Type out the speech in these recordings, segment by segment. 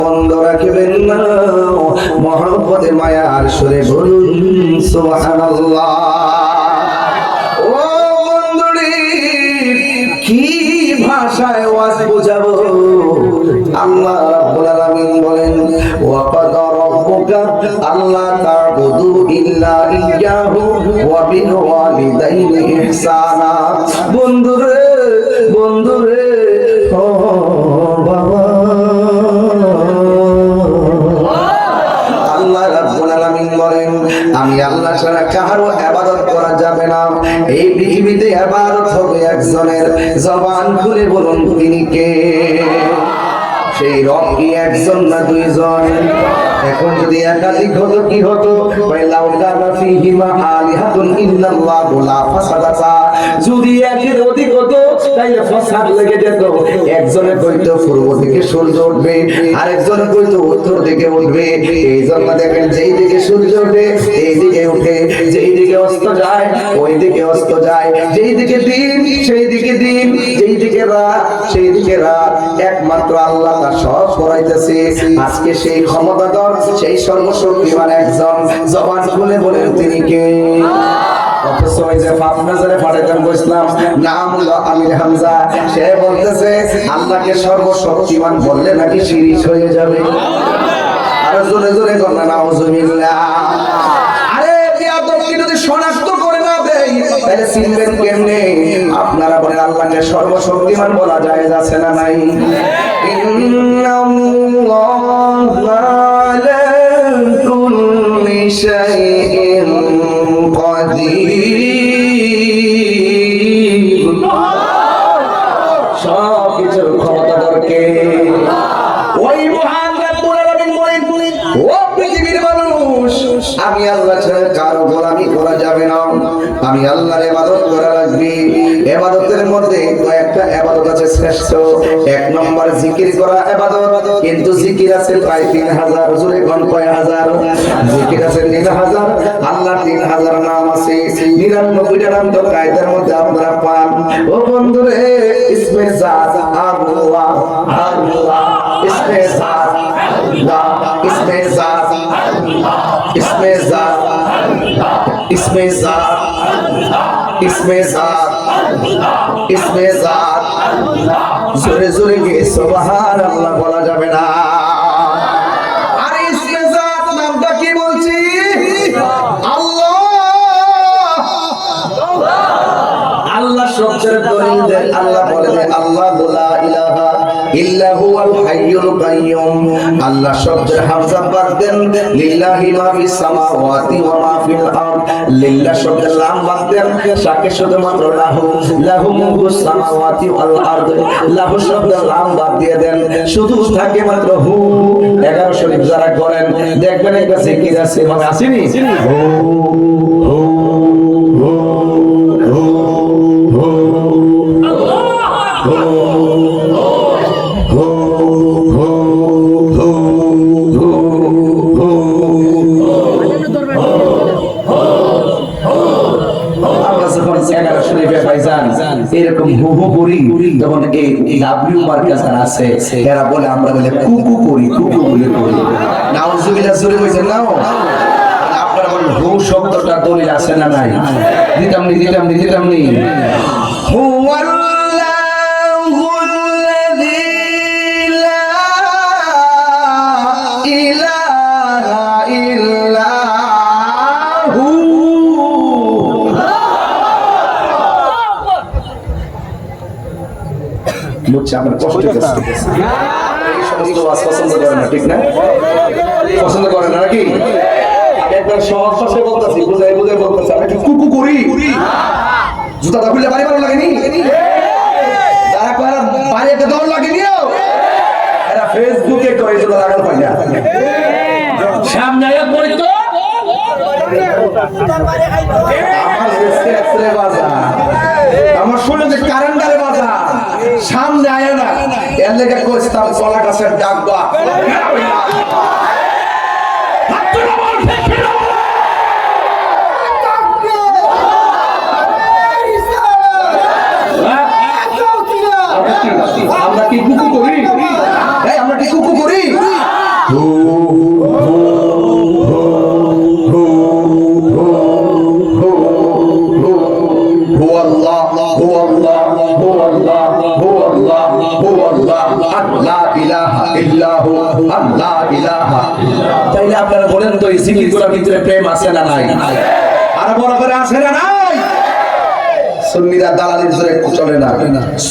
বন্ধ রাখবেন না, মহব্বতে মায়ার সুরে বলুন সুবহানাল্লাহ। ও বন্ধুরে, কি ভাষায় ওয়াজ বোঝাবো? আল্লাহ রাব্বুল আলামিন বলেন, ওয়া ক্বাদা রাব্বুকা আল্লা তা'বুদু ইল্লা ইয়্যাহু ওয়া বিল ওয়ালিদাইনি ইহসানা। বন্ধুরে বন্ধুরে, ও বাবা, আল্লাহ রাব্বুল আলামিন বলেন, আমি আল্লাহ ছাড়া কারো ইবাদত করা যাবে না। এই পৃথিবীতে ইবাদত হবে একজনের। জবান খুলে বলুন তিনি কে? সেই রব কি একজন না দুইজন? এখন যদি একাধিক হতো কি হতো? লাউ কানা ফীহিমা আলিহাতুন ইল্লাল্লাহু লা ফাসাদাতা। যদি একের অধিক হতো তাইলে ফাসাদ লেগে যেত। একজনে কইতো পূর্ব দিকে সূর্য উঠবে, আরেকজনে কইতো উত্তর দিকে উঠবে। এই জন্য দেখেন যেই দিকে সূর্য ওঠে এই দিকে উঠে, যেই দিকে অস্ত যায় ওই দিকে অস্ত যায়, যেই দিকে দিন সেই দিকে দিন, যেই দিকে রাত সেই দিকে রাত। একমাত্র আল্লাহ তার সব করাইতেছে। আজকে সেই ক্ষমতাধর, সেই সর্বশক্তিমান একজন। জবান খুলে বলেন তিনি কে? অথচ ওই যে ফাতনাজারে পাঠাইতাম বসলাম, নাম হলো আমির হামজা, সে বলতেছে আল্লাহকে সর্বশক্তিমান বললে নাকি শিরিক হয়ে যাবে। আর জোরে জোরে বলনা নাউজুবিল্লাহ। আরে বিয়াদবকে যদি শনাক্ত করে না দেই তাহলে চিনবেন কেমনে? আপনারা বলেন আল্লাহকে সর্বশক্তিমান বলা যায় আছে না নাই? ইন্নাল্লাহা আলা কুল্লি শাইইন কাদির। সব কিছুর ক্ষমতাধর কে? ওই মহান রব্বুল আলামিন বলেন, ও পৃথিবীর মানুষ, আমি আল্লাহ ছাড়া কারো গোলামি করা যাবে না। আমি আল্লাহর ইবাদত করা লাগবে। ইবাদতের মধ্যে কয়েকটা ইবাদত আছে শ্রেষ্ঠ। এক নম্বর জিকির করা ইবাদত। কিন্তু জিকির আছে প্রায় 3000। জোরে কোন কয় হাজার? জিকির আছে 3000। আল্লাহর 3000 নাম আছে। 99টা নাম তো কায়দার মধ্যে আপনারা পান। ও বন্ধুরে, ইসমে জাত আল্লাহ, আল্লাহ ইসমে জাত আল্লাহ, ইসমে জাত আল্লাহ, ইসমে জাত আল্লাহ, ইসমে জাত আল্লাহ, ইসমে জাত আল্লাহ, ইসমে জাত আল্লাহ। জোরে জোরে গে সুবহানাল্লাহ বলা যাবে না। আর ইসমে জাত নামটা কি বলছি? আল্লাহ। আল্লাহ শব্দের দলিল দেন। আল্লাহ বলেন আল্লাহ লা ইলাহা ইল্লা হুয়াল হাইয়ুল কাইয়ুম। আল্লাহ শব্দের হামজা বাদ দেন। লিল্লাহি মা ফিস সামাওয়াতি ওয়া মা ফিল আরদ। লিল্লাহ শব্দের লাম বাদ দেন। সাকে শুধুমাত্র লাহু, লাহু মুলকুস সামাওয়াতি ওয়াল আরদ। লাহু শব্দের লাম বাদ দিয়ে দেন, শুধু থাকে মাত্র হু। 11 শরীফ যারা করেন দেখবেন একটা জিকির আছে, মানে আসেনি? হু হু হু হু হু হু এরকম হু হু করি, তখন এই ডাব্লিউ মার্কাস আছে, এরা বলে আমরা বলে কুকু করি, কুকু বলে করি। নাউজুবিল্লাহ জোরে কইছেন না? আপনারা বলেন হু শব্দটা দলিল আছে না নাই? দিতাম নি দিতাম নি দিতাম নি। হুয়াল্লাহু আল্লাযী লা ইলাহা ইল্লা হু। বুঝছি আপনার কষ্ট হচ্ছে। এই সমস্ত ওয়াজ পছন্দ করেন না, ঠিক না? পছন্দ করেন না নাকি? আমি একবার সহজ ভাষায় বলতেছি, বুঝাই বুঝাই বলতেছি, আমি কি কুকু করি? জুতা দা খুললে বাড়ি ভালো লাগেনি? যারা কয় বাড়ি একটা দৌড় লাগেনি, এরা ফেসবুকে করে জুতা লাগানো পাই না। সামনে আয়া পড়ি তো আমার দেশে এক্সরে বাজা, আমার শুনে যে কারেন্টারে বাজা, সামনে আয় না, এর লেগে কইতাম কলা গাছের ডাকবা। আমরা কি কুকু করি? আমরা কি কুকু করি? হু হু হু হু হু হু হু আল্লাহ হু আল্লাহ হু আল্লাহ হু আল্লাহ হু আল্লাহ আল্লাহ ইলাহা ইল্লাহু আল্লাহ ইলাহা। তাইলে আপনারা বলেন তো এই জিকিরগুলোর ভিতরে প্রেম আছে না নাই? আর বড় করে আছে না নাই? সুন্নিরা দালালির জোরে চলে না,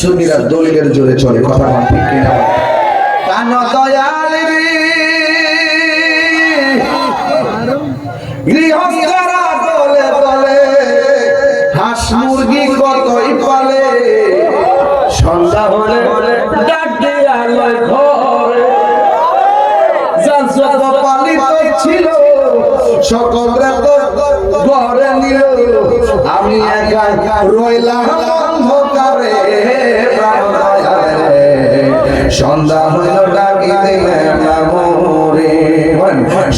সুন্নিরা দলিলের জোরে চলে। কথা ঠিক কিনা? কান দয়ালি গৃহস্থরা দলে দলে হাঁস মুরগি কতই পালে, সন্ধ্যা হলে ডাক দিয়া লয় ঘরে, যার যত পালিত ছিল সকলে তো ঘরে নিল, আমি একা একা রইলাম অন্ধকারে। সন্ধ্যা হইল ডাক দিলেন না মোরে,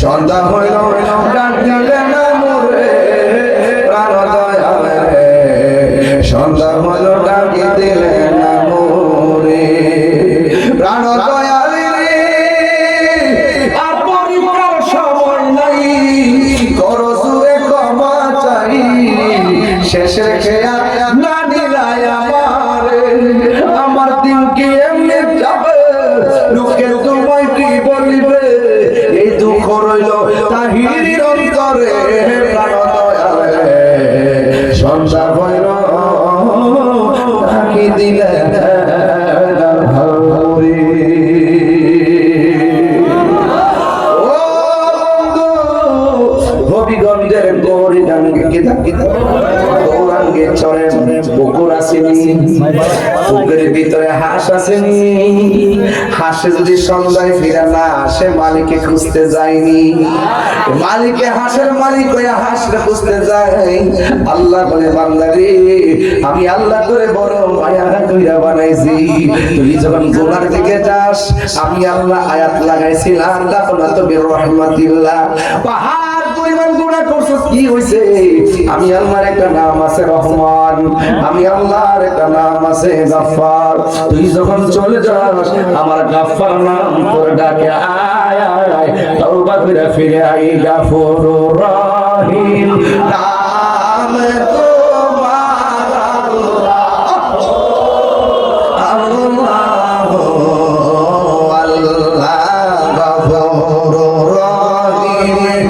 সন্ধ্যা হইল ডাক দিলেন না মোরে প্রাণ দয়ালে, সন্ধ্যা হইল ডাক দিলেন না মোরে প্রাণ দয়ালে। আর পরিবার সময় নাই, করো সুরে ক্ষমা চাই, শেষে খেয়া না নিলাই আমার দিন কি এমনি যাবে, লোকে তোমায় কি বলিবে, এই দুঃখ রইল তাহির অন্তরে প্রাণ দয়ালে, সংসার হইল তাকি দিলেন হবিগঞ্জের গৌরী গাঙ্গে গৌরাঙ্গে চরে পুকুর আসেনি, পুকুরের ভিতরে হাঁস আসেনি, হাঁসে যদি সন্ধ্যায় ফিরে না আসে মালিকে খুঁজতে যায়নি, মালিকে হাঁসের মালিক হয়ে হাঁসকে খুঁজতে যায়। আল্লাহ বলে বান্দারে আমি আল্লাহ করে বড় মায়া কইরা বানাইছি, তুই যখন গুনার দিকে যাস আমি আল্লাহ আয়াত লাগাইছিলাম তাকনা তো বিরহমাতিল্লাহ, পাহাড় পরিমাণ গুনাহ করছস কি হইছে, আমি আল্লাহর একটা নাম আছে রহমান, আমি আল্লাহর একটা নাম আছে গাফফার, তুই যখন চলে যাস আমার গাফফার নাম তোর ডাকে আয় আয় আয়, তওবা করে ফিরে আই গাফুরুর রহিম নাম তোমার আল্লাহ আল্লাহ গাফুরুর রহিম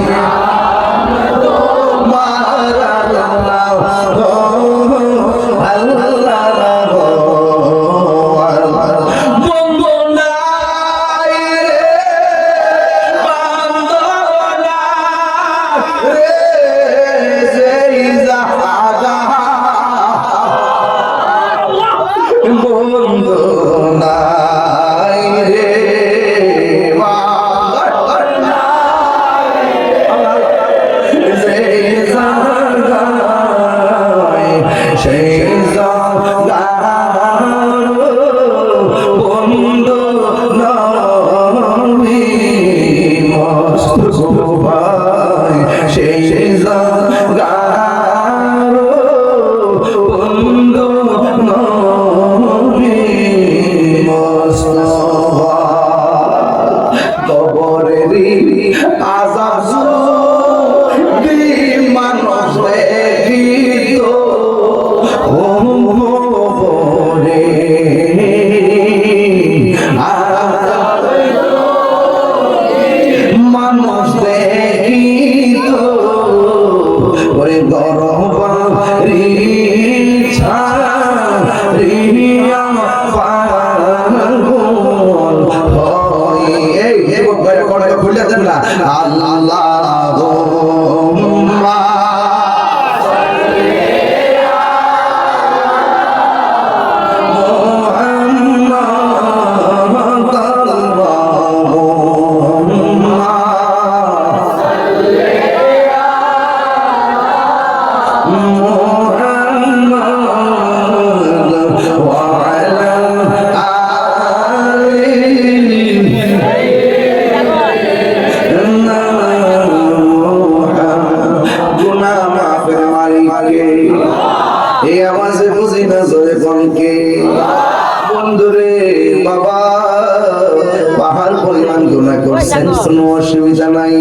দিবেন, কোনো অসুবিধা নাই।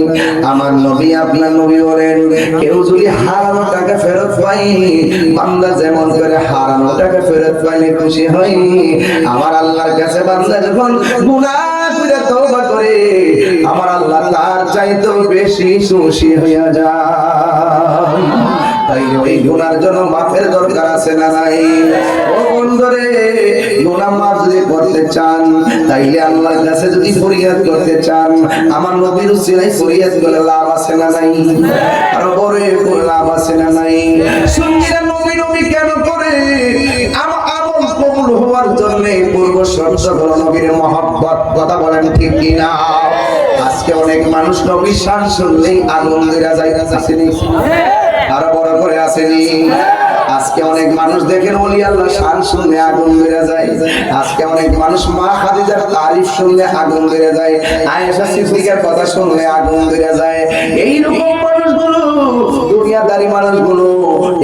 আমার নবী আপনার নবী বলেন, কেউ যদি হারানো টাকা ফেরত পাই, বান্দা যেমন করে হারানো টাকা ফেরত পাইলে খুশি হয়, আমার আল্লাহর কাছে বান্দা যখন গুনাহ করে তওবা করে, আমার আল্লাহ তার চাইতেও বেশি খুশি হইয়া যায়। তাই ওই গুনার জন্য মাফের দরকার আছে না নাই? ও বন্ধুরে, গুনাহ মাফ যদি করতে চান, তাইলে আল্লাহর কাছে যদি ফরিয়াদ করতে চান, আমার নবীর উসিলায় ফরিয়াদ করে লাভ আছে না নাই? আর বড় করে লাভ আছে না নাই? সুন্নিরা নবী নবী কেন করে? আমল কবুল হওয়ার জন্য পূর্ব শর্ত হলো নবীর মহব্বত। কথা বলেন ঠিক কিনা? আজকে অনেক মানুষ নবীর শান শুনলেই আগুন ধরে যায়, আসেনি? আরো বড় করে আসেনি? আজকে অনেক মানুষ দেখেন ওলি আল্লাহ শান শুনলে আগুন বেড়ে যায়। আজকে অনেক মানুষ মা খাদিজার তারিফ শুনলে আগুন বেড়ে যায়, আয়েশা সিদ্দিকার কথা শুনলে আগুন বেড়ে যায়। এইরকম মানুষগুলো, দুনিয়াদারি মানুষগুলো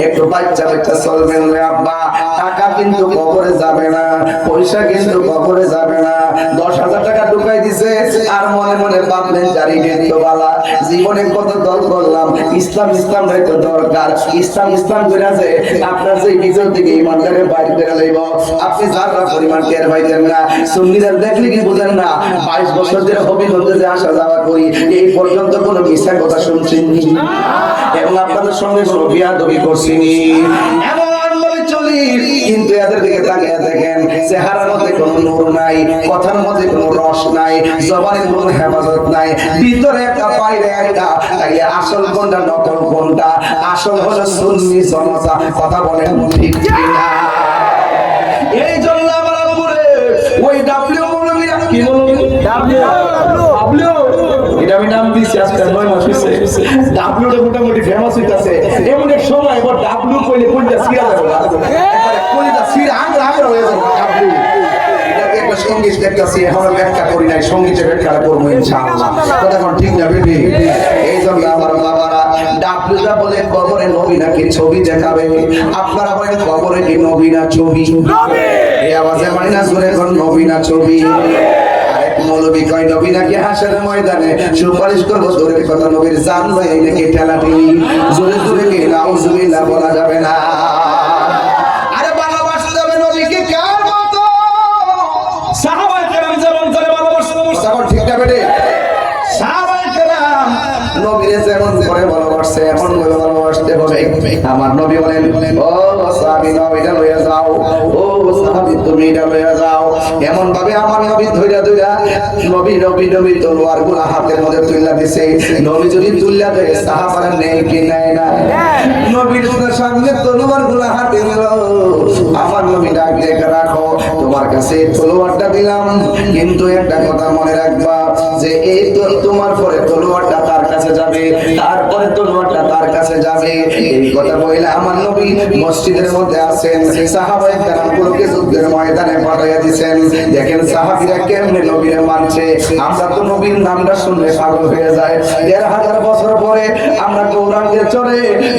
একটু বাচ্চা বাচ্চা চলবেন রে আব্বা, টাকা কিন্তু কবরে যাবে না, পয়সা কিন্তু কবরে যাবে না। 10,000 টাকা ঢুকাই দিছে আর মনে মনে ভাবলেন জারি তো বালা, জীবনে কত দল করলাম, ইসলাম ইসলাম হয়তো দরকার, ইসলাম ইসলাম করে আছে। আপনার সেই ভিতর থেকে ইমানদারের বাইরে বের হইব, আপনি যারা পরিমাণ টের পাইতেন না। সুন্নিদের দেখলে কি বুঝেন না? 22 বছর ধরে হবিগঞ্জে যে আসা যাওয়া করি, এই পর্যন্ত কোনো মিথ্যা কথা শুনছেননি এবং আপনাদের সঙ্গে কোনো বিয়াদবি করছিনি, এমন ভাবে চলি। কিন্তু এদের দিকে তাকিয়ে দেখেন, চেহারার মধ্যে কোনো নূর নাই, কথার মধ্যে কোনো রস নাই, জবানের কোনো হেফাজত নাই, ভিতরে একটা বাইরে একটা। তাইলে আসল কোনটা নকল কোনটা? আসল হলো সুন্নি জনতা। কথা বলেন ঠিক কিনা? এই জন্য আমরা পুরে ওই ডাব্লিউ মৌলবীরা, কি মৌলবী? ডাব্লিউ এটা আমি নাম দিয়েছি, আজকে 9 মাস হইছে। ডাব্লিউ টা মোটামুটি ফেমাস হইতাছে। এমন এক সময় এবার ডাব্লিউ কইলে কোনটা সিরা যাবে না, কোনটা সিরা আংরা আংরা হয়ে যাবে ডাব্লিউ। এটাকে একটা সঙ্গীত দেখতাছি, আমরা ব্যাখ্যা করি নাই, সঙ্গীতের ব্যাখ্যা করব ইনশাআল্লাহ। কথা কোন ঠিক না বেটি? এই জন্য আমার বাবারা ডাব্লিউটা বলে কবরে নবী নাকি ছবি দেখাবে। আপনারা বলেন কবরে কি নবী না ছবি? নবী। এই আওয়াজে মানে না জোরে কোন নবী না ছবি? মৌলবী কয় নবী নাকি হাসরের ময়দানে সুপারিশ করব, জোরে কথা নবীর জান লয় নাকি ঠেলাঠেলি, জোরে জোরে কি নাউজুবিল্লাহ বলা যাবে না। আরে ভালোবাসতে হবে নবীকে কার মতো? সাহাবায়ে কেরাম যেমন করে ভালোবাসতো, তখন ঠিক না বেটে? সাহাবায়ে কেরাম নবীরে যেমন করে ভালোবাসছে, এমন করে ভালোবাসতে হবে। আমার নবী বলেন, ও সাহাবী নবীটা লইয়া যাও, ও সাহাবী তুমি এটা লইয়া যাও। এমন ভাবে আমার নবী ধইরা ধইরা নবী নবী নবী তলোয়ার গুলা হাতের মধ্যে তুইলা দিছে। নবী যদি তুইলা দেয় সাহাবারা নেই কি নেয় না? নবীর সামনে তলোয়ার গুলা হাতে নিল, আমার নবী ডাক ডেকে রাখো, তোমার কাছে তলোয়ারটা দিলাম, কিন্তু একটা কথা মনে রাখবা যে এই তো তোমার পরে তলোয়ারটা তার কাছে যাবে, তারপরে তলোয়ারটা তার কাছে যাবে। এই কথা বলে আমার নবী মসজিদের মধ্যে আছেন, সাহাবায়ে কেরামগুলোকে যুদ্ধের ময়দানে পাঠিয়ে দিয়েছেন। দেখেন সাহাবীরা কেমনে নবীরে মানছে। আমরা তো নবীর নামটা শুনলে পাগল হয়ে যায়। 1,500 বছর পরে আমরা গৌরাঙ্গে চলে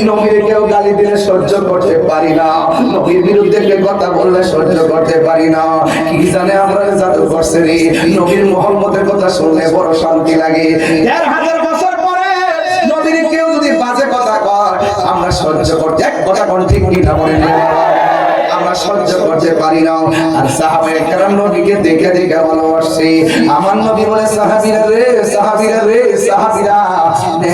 নবীরে কেউ গালি দিলে সহ্য করতে পারি না, নবীর বিরুদ্ধে কেউ কথা বললে সহ্য করতে পারি না। কি জানে আমরা জাদু করছে রে, নবীর মুহাম্মদের কথা শুনলে বড় শান্তি লাগে। 1,500 বছর পরে নবীরে কেউ যদি বাজে কথা কয়, আমরা সহ্য করতে, এক কথা কোন ঠিক কিনা বলেন, আমরা সহ্য করতে পারি না। আর সাহাবায়ে কেরাম নবীকে দেখে দেখে ভালোবাসছে। আমার নবী বলে, সাহাবীরা রে সাহাবীরা রে সাহাবীরা, নে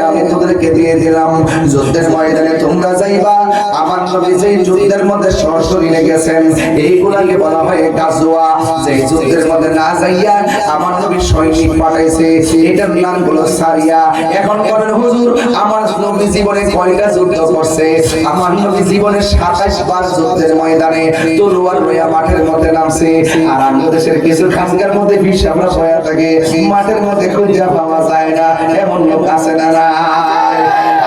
আমি তোদেরকে দিয়ে দিলাম, যুদ্ধের ময়দানে তোমরা যাইবা। আমার নবী যেই যুদ্ধের মধ্যে সরাসরি গেছেন, এইগুলাকে বলা হয় গাজওয়া। যেই যুদ্ধের মধ্যে না যাইয়া আমার নবী সৈনিক পাঠাইছে, এটার নাম হলো সারিয়া। এখন বলেন হুজুর, আমার নবী জীবনে কয়টা যুদ্ধ করছে? আমার নবী জীবনে 27 বার যুদ্ধের ময়দানে তলোয়ার লইয়া মাঠের মধ্যে নামছে। আর আমাদের দেশের কিছু খানকার মধ্যে বিষ আমরা হয়ে থাকে, মাঠের মধ্যে খুঁজে পাওয়া যায় না, এমন লোক আছে না?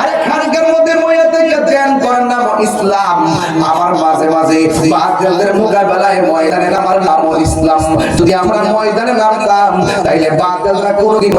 আরে খানকার মধ্যে মইয়া থেকে ধ্যান করার নাম ইসলাম। আমার মাঝে মাঝে বাতিলদের মোকাবেলায় ময়দানে নামার নাম ইসলাম। যদি আমরা ময়দানে নামতাম, তাইলে বাতিলরা কোনোদিন